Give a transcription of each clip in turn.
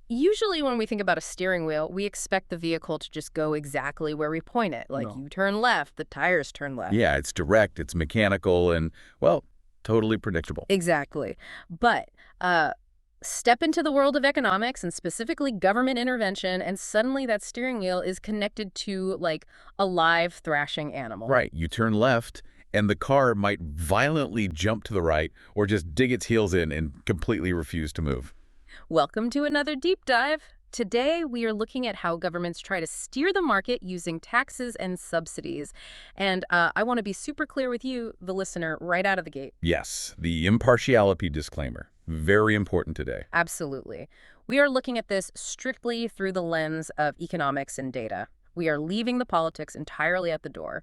Usually when we think about a steering wheel, we expect the vehicle to just go exactly where we point it. Like No. you turn left, the tires turn left. Yeah, it's direct, it's mechanical, and, well, totally predictable. Exactly. But step into the world of economics and specifically government intervention, and suddenly that steering wheel is connected to, like, a live thrashing animal. Right, you turn left, and the car might violently jump to the right or just dig its heels in and completely refuse to move. Welcome to another deep dive. Today, we are looking at how governments try to steer the market using taxes and subsidies. And I want to be super clear with you, the listener, right out of the gate. Yes, the impartiality disclaimer. Very important today. Absolutely. We are looking at this strictly through the lens of economics and data. We are leaving the politics entirely at the door.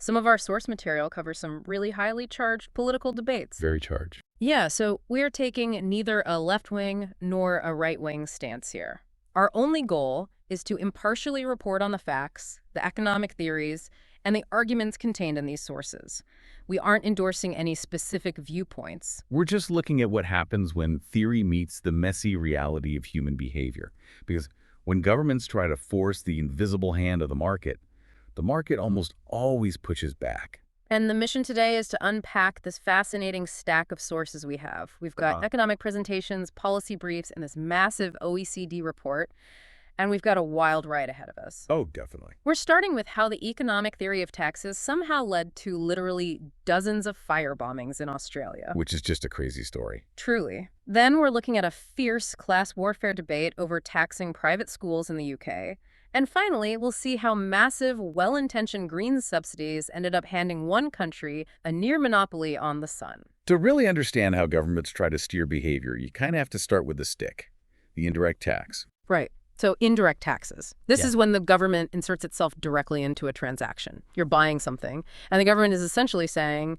Some of our source material covers some really highly charged political debates. Very charged. Yeah, so we're taking neither a left-wing nor a right-wing stance here. Our only goal is to impartially report on the facts, the economic theories, and the arguments contained in these sources. We aren't endorsing any specific viewpoints. We're just looking at what happens when theory meets the messy reality of human behavior. Because when governments try to force the invisible hand of the market almost always pushes back. And the mission today is to unpack this fascinating stack of sources we have. We've got economic presentations, policy briefs, and this massive OECD report. And we've got a wild ride ahead of us. Oh, definitely. We're starting with how the economic theory of taxes somehow led to literally dozens of firebombings in Australia. Which is just a crazy story. Truly. Then we're looking at a fierce class warfare debate over taxing private schools in the UK. And finally, we'll see how massive, well-intentioned green subsidies ended up handing one country a near monopoly on the sun. To really understand how governments try to steer behavior, you kind of have to start with the stick, the indirect tax. Right. So indirect taxes. This Yeah. is when the government inserts itself directly into a transaction. You're buying something, and the government is essentially saying,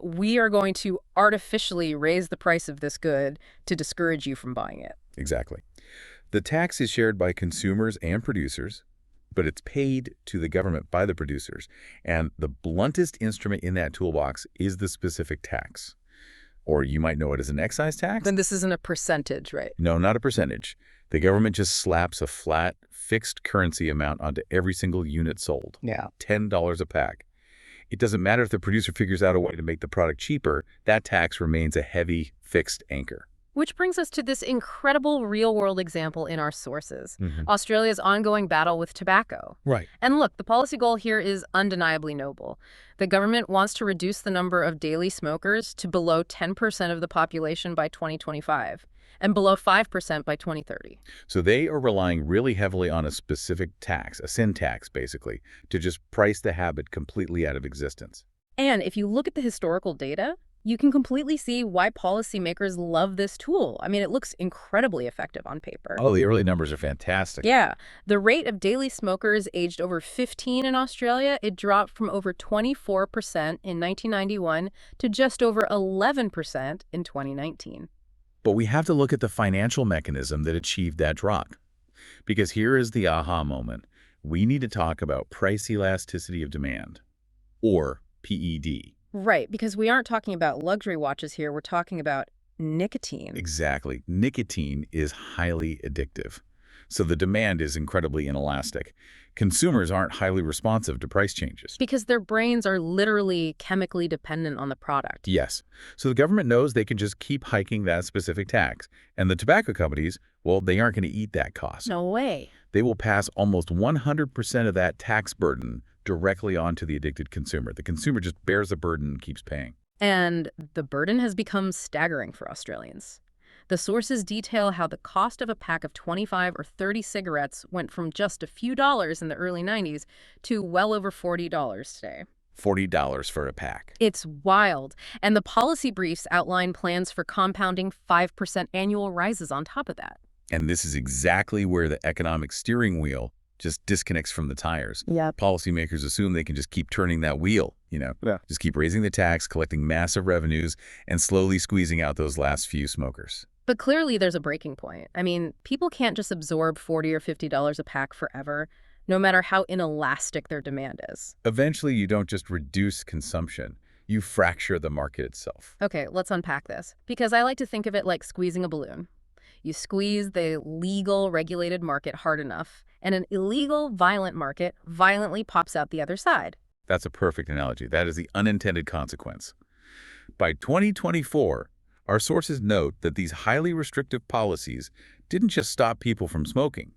we are going to artificially raise the price of this good to discourage you from buying it. Exactly. The tax is shared by consumers and producers, but it's paid to the government by the producers. And the bluntest instrument in that toolbox is the specific tax. Or you might know it as an excise tax. Then this isn't a percentage, right? No, not a percentage. The government just slaps a flat, fixed currency amount onto every single unit sold. Yeah. $10 a pack. It doesn't matter if the producer figures out a way to make the product cheaper, that tax remains a heavy, fixed anchor. Which brings us to this incredible real-world example in our sources, Mm-hmm. Australia's ongoing battle with tobacco. Right. And look, the policy goal here is undeniably noble. The government wants to reduce the number of daily smokers to below 10% of the population by 2025 and below 5% by 2030. So they are relying really heavily on a specific tax, a sin tax, basically, to just price the habit completely out of existence. And if you look at the historical data, you can completely see why policymakers love this tool. I mean, it looks incredibly effective on paper. Oh, the early numbers are fantastic. Yeah. The rate of daily smokers aged over 15 in Australia, it dropped from over 24% in 1991 to just over 11% in 2019. But we have to look at the financial mechanism that achieved that drop. Because here is the aha moment. We need to talk about price elasticity of demand, or PED. Right, because we aren't talking about luxury watches here. We're talking about nicotine. Exactly. Nicotine is highly addictive. So the demand is incredibly inelastic. Consumers aren't highly responsive to price changes. Because their brains are literally chemically dependent on the product. Yes. So the government knows they can just keep hiking that specific tax. And the tobacco companies, well, they aren't going to eat that cost. No way. They will pass almost 100% of that tax burden directly onto the addicted consumer. The consumer just bears the burden and keeps paying. And the burden has become staggering for Australians. The sources detail how the cost of a pack of 25 or 30 cigarettes went from just a few dollars in the early 90s to well over $40 today. $40 for a pack. It's wild. And the policy briefs outline plans for compounding 5% annual rises on top of that. And this is exactly where the economic steering wheel just disconnects from the tires. Yeah. Policymakers assume they can just keep turning that wheel, just keep raising the tax, collecting massive revenues, and slowly squeezing out those last few smokers. But clearly there's a breaking point. I mean, people can't just absorb $40 or $50 a pack forever, no matter how inelastic their demand is. Eventually, you don't just reduce consumption. You fracture the market itself. Okay, let's unpack this. Because I like to think of it like squeezing a balloon. You squeeze the legal regulated market hard enough, and an illegal violent market violently pops out the other side. That's a perfect analogy. That is the unintended consequence. By 2024, our sources note that these highly restrictive policies didn't just stop people from smoking.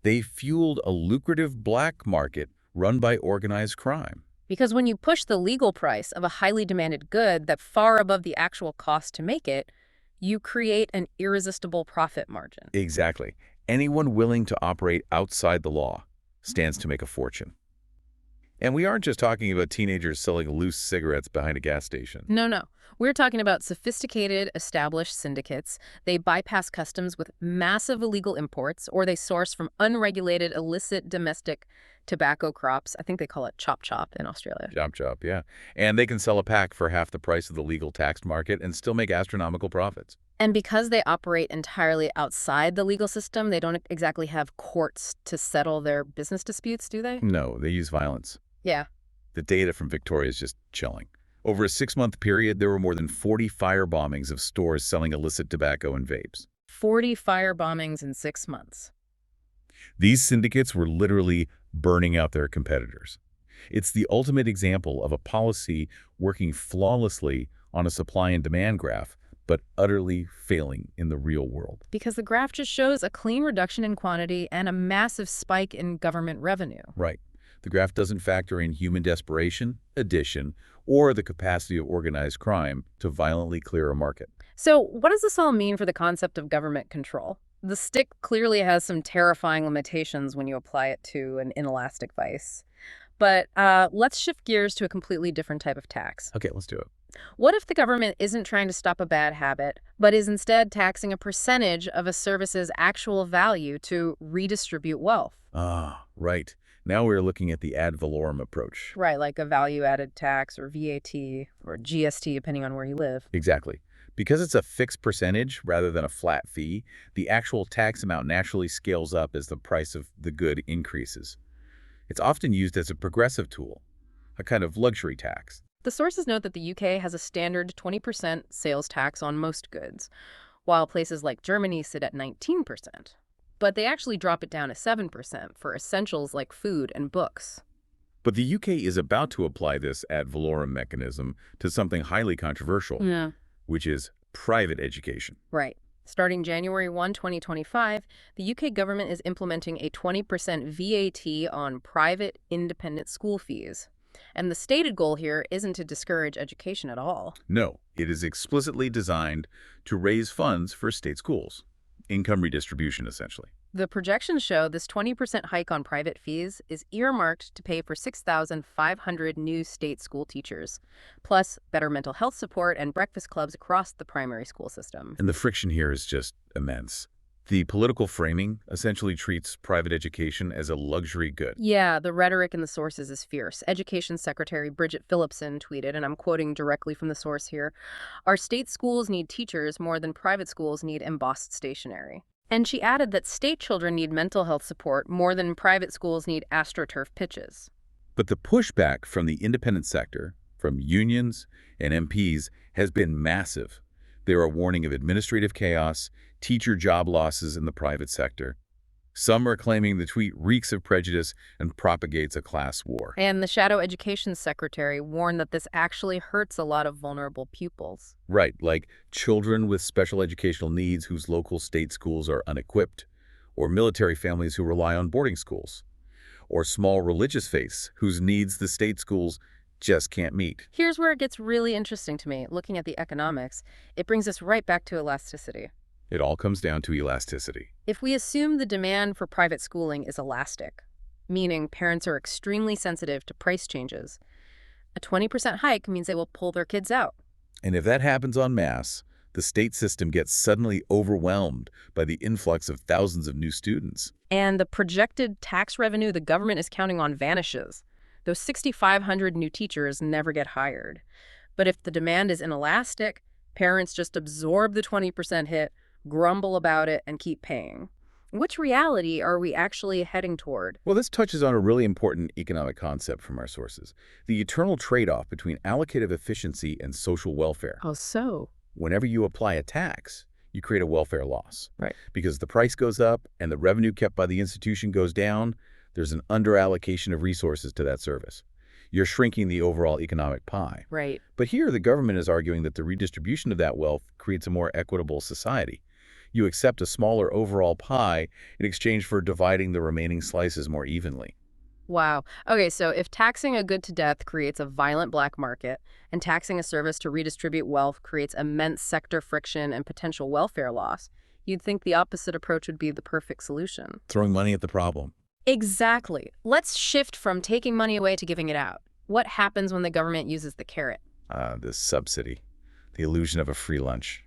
They fueled a lucrative black market run by organized crime. Because when you push the legal price of a highly demanded good that far above the actual cost to make it, you create an irresistible profit margin. Exactly. Anyone willing to operate outside the law stands to make a fortune. And we aren't just talking about teenagers selling loose cigarettes behind a gas station. No, no. We're talking about sophisticated, established syndicates. They bypass customs with massive illegal imports, or they source from unregulated, illicit domestic tobacco crops. I think they call it chop-chop in Australia. Chop, yeah. And they can sell a pack for half the price of the legal taxed market and still make astronomical profits. And because they operate entirely outside the legal system, they don't exactly have courts to settle their business disputes, do they? No, they use violence. Yeah. The data from Victoria is just chilling. Over a 6-month period, there were more than 40 firebombings of stores selling illicit tobacco and vapes. 40 firebombings in 6 months. These syndicates were literally burning out their competitors. It's the ultimate example of a policy working flawlessly on a supply and demand graph, but utterly failing in the real world. Because the graph just shows a clean reduction in quantity and a massive spike in government revenue. Right. The graph doesn't factor in human desperation, addition, or the capacity of organized crime to violently clear a market. So what does this all mean for the concept of government control? The stick clearly has some terrifying limitations when you apply it to an inelastic vice. But let's shift gears to a completely different type of tax. Okay, let's do it. What if the government isn't trying to stop a bad habit, but is instead taxing a percentage of a service's actual value to redistribute wealth? Ah, right. Now we're looking at the ad valorem approach. Right, like a value-added tax or VAT or GST, depending on where you live. Exactly. Because it's a fixed percentage rather than a flat fee, the actual tax amount naturally scales up as the price of the good increases. It's often used as a progressive tool, a kind of luxury tax. The sources note that the UK has a standard 20% sales tax on most goods, while places like Germany sit at 19%. But they actually drop it down to 7% for essentials like food and books. But the UK is about to apply this ad valorem mechanism to something highly controversial, which is private education. Right. Starting January 1, 2025, the UK government is implementing a 20% VAT on private independent school fees. And the stated goal here isn't to discourage education at all. No, it is explicitly designed to raise funds for state schools. Income redistribution, essentially. The projections show this 20% hike on private fees is earmarked to pay for 6,500 new state school teachers, plus better mental health support and breakfast clubs across the primary school system. And the friction here is just immense. The political framing essentially treats private education as a luxury good. Yeah, the rhetoric in the sources is fierce. Education Secretary Bridget Phillipson tweeted, and I'm quoting directly from the source here, "Our state schools need teachers more than private schools need embossed stationery." And she added that state children need mental health support more than private schools need AstroTurf pitches. But the pushback from the independent sector, from unions and MPs, has been massive. They are warning of administrative chaos, teacher job losses in the private sector. Some are claiming the tweet reeks of prejudice and propagates a class war. And the Shadow Education Secretary warned that this actually hurts a lot of vulnerable pupils. Right, like children with special educational needs whose local state schools are unequipped, or military families who rely on boarding schools, or small religious faiths whose needs the state schools just can't meet. Here's where it gets really interesting to me. Looking at the economics, it brings us right back to elasticity. It all comes down to elasticity. If we assume the demand for private schooling is elastic, meaning parents are extremely sensitive to price changes, a 20% hike means they will pull their kids out. And if that happens en masse, the state system gets suddenly overwhelmed by the influx of thousands of new students. And the projected tax revenue the government is counting on vanishes. Those 6,500 new teachers never get hired. But if the demand is inelastic, parents just absorb the 20% hit, grumble about it, and keep paying. Which reality are we actually heading toward? Well, this touches on a really important economic concept from our sources, the eternal trade-off between allocative efficiency and social welfare. Oh, so? Whenever you apply a tax, you create a welfare loss. Right. Because the price goes up and the revenue kept by the institution goes down, there's an underallocation of resources to that service. You're shrinking the overall economic pie. Right. But here, the government is arguing that the redistribution of that wealth creates a more equitable society. You accept a smaller overall pie in exchange for dividing the remaining slices more evenly. Wow. Okay, so if taxing a good to death creates a violent black market and taxing a service to redistribute wealth creates immense sector friction and potential welfare loss, you'd think the opposite approach would be the perfect solution. Throwing money at the problem. Exactly. Let's shift from taking money away to giving it out. What happens when the government uses the carrot? This subsidy. The illusion of a free lunch.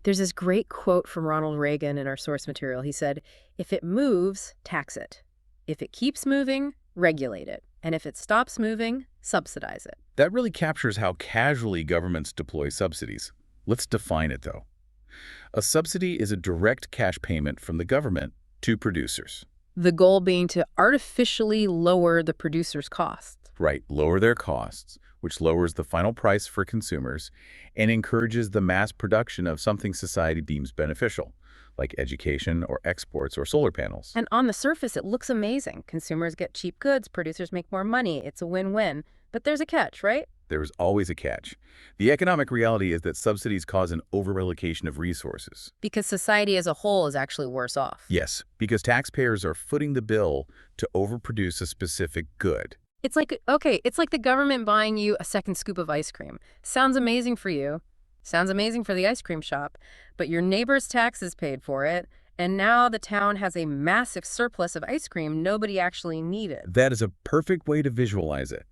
There's this great quote from Ronald Reagan in our source material. He said, "If it moves, tax it. If it keeps moving, regulate it. And if it stops moving, subsidize it." That really captures how casually governments deploy subsidies. Let's define it, though. A subsidy is a direct cash payment from the government to producers. The goal being to artificially lower the producer's costs. Right, lower their costs, which lowers the final price for consumers and encourages the mass production of something society deems beneficial, like education or exports or solar panels. And on the surface, it looks amazing. Consumers get cheap goods, producers make more money. It's a win-win. But there's a catch, right? There is always a catch. The economic reality is that subsidies cause an overallocation of resources. Because society as a whole is actually worse off. Yes, because taxpayers are footing the bill to overproduce a specific good. It's like the government buying you a second scoop of ice cream. Sounds amazing for you. Sounds amazing for the ice cream shop. But your neighbor's taxes paid for it, and now the town has a massive surplus of ice cream nobody actually needed. That is a perfect way to visualize it.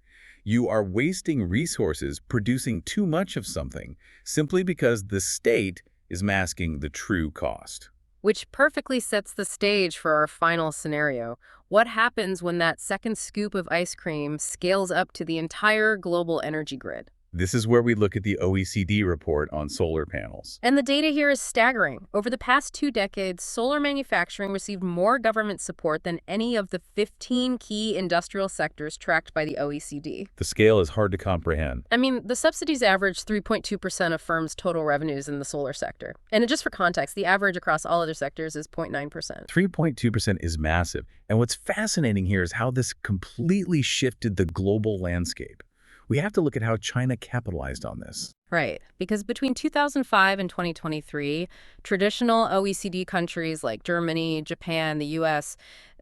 You are wasting resources producing too much of something simply because the state is masking the true cost. Which perfectly sets the stage for our final scenario. What happens when that second scoop of ice cream scales up to the entire global energy grid? This is where we look at the OECD report on solar panels. And the data here is staggering. Over the past 2 decades, solar manufacturing received more government support than any of the 15 key industrial sectors tracked by the OECD. The scale is hard to comprehend. I mean, the subsidies average 3.2% of firms' total revenues in the solar sector. And just for context, the average across all other sectors is 0.9%. 3.2% is massive. And what's fascinating here is how this completely shifted the global landscape. We have to look at how China capitalized on this. Right, because between 2005 and 2023, traditional OECD countries like Germany, Japan, the US,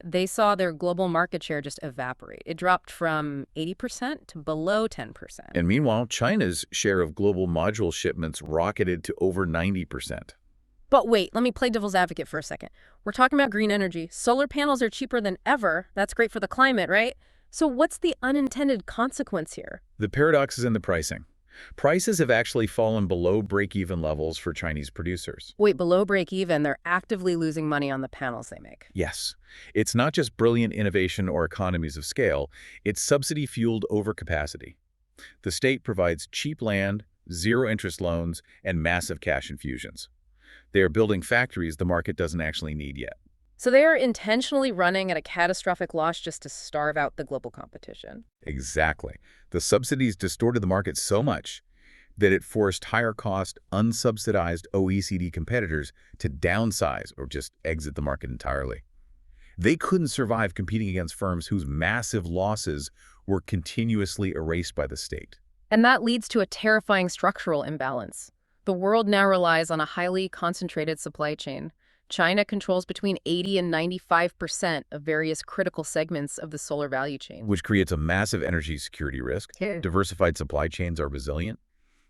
they saw their global market share just evaporate. It dropped from 80% to below 10%. And meanwhile, China's share of global module shipments rocketed to over 90%. But wait, let me play devil's advocate for a second. We're talking about green energy. Solar panels are cheaper than ever. That's great for the climate, right? So what's the unintended consequence here? The paradox is in the pricing. Prices have actually fallen below break-even levels for Chinese producers. Wait, below break-even, they're actively losing money on the panels they make. Yes. It's not just brilliant innovation or economies of scale, it's subsidy-fueled overcapacity. The state provides cheap land, zero-interest loans, and massive cash infusions. They are building factories the market doesn't actually need yet. So they are intentionally running at a catastrophic loss just to starve out the global competition. Exactly. The subsidies distorted the market so much that it forced higher-cost, unsubsidized OECD competitors to downsize or just exit the market entirely. They couldn't survive competing against firms whose massive losses were continuously erased by the state. And that leads to a terrifying structural imbalance. The world now relies on a highly concentrated supply chain. China controls between 80 and 95% of various critical segments of the solar value chain. Which creates a massive energy security risk. Yeah. Diversified supply chains are resilient.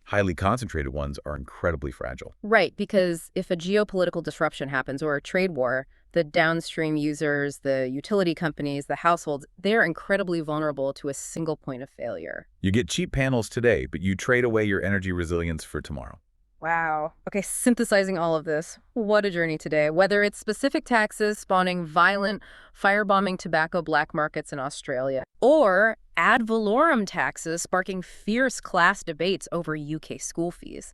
Highly concentrated ones are incredibly fragile. Right, because if a geopolitical disruption happens or a trade war, the downstream users, the utility companies, the households, they're incredibly vulnerable to a single point of failure. You get cheap panels today, but you trade away your energy resilience for tomorrow. Wow. Okay, synthesizing all of this, what a journey today. Whether it's specific taxes spawning violent firebombing tobacco black markets in Australia, or ad valorem taxes sparking fierce class debates over UK school fees,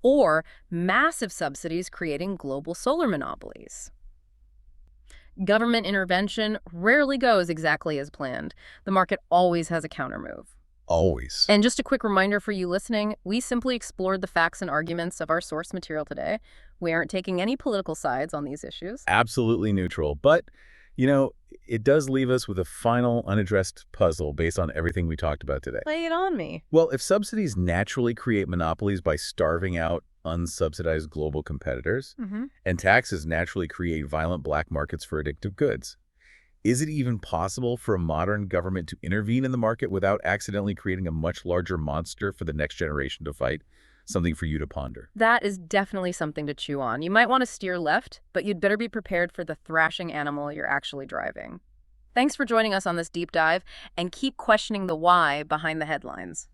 or massive subsidies creating global solar monopolies. Government intervention rarely goes exactly as planned. The market always has a countermove. Always. And just a quick reminder for you listening, we simply explored the facts and arguments of our source material today. We aren't taking any political sides on these issues. Absolutely neutral. But, you know, it does leave us with a final unaddressed puzzle based on everything we talked about today. Lay it on me. Well, if subsidies naturally create monopolies by starving out unsubsidized global competitors, and taxes naturally create violent black markets for addictive goods, is it even possible for a modern government to intervene in the market without accidentally creating a much larger monster for the next generation to fight? Something for you to ponder. That is definitely something to chew on. You might want to steer left, but you'd better be prepared for the thrashing animal you're actually driving. Thanks for joining us on this deep dive, and keep questioning the why behind the headlines.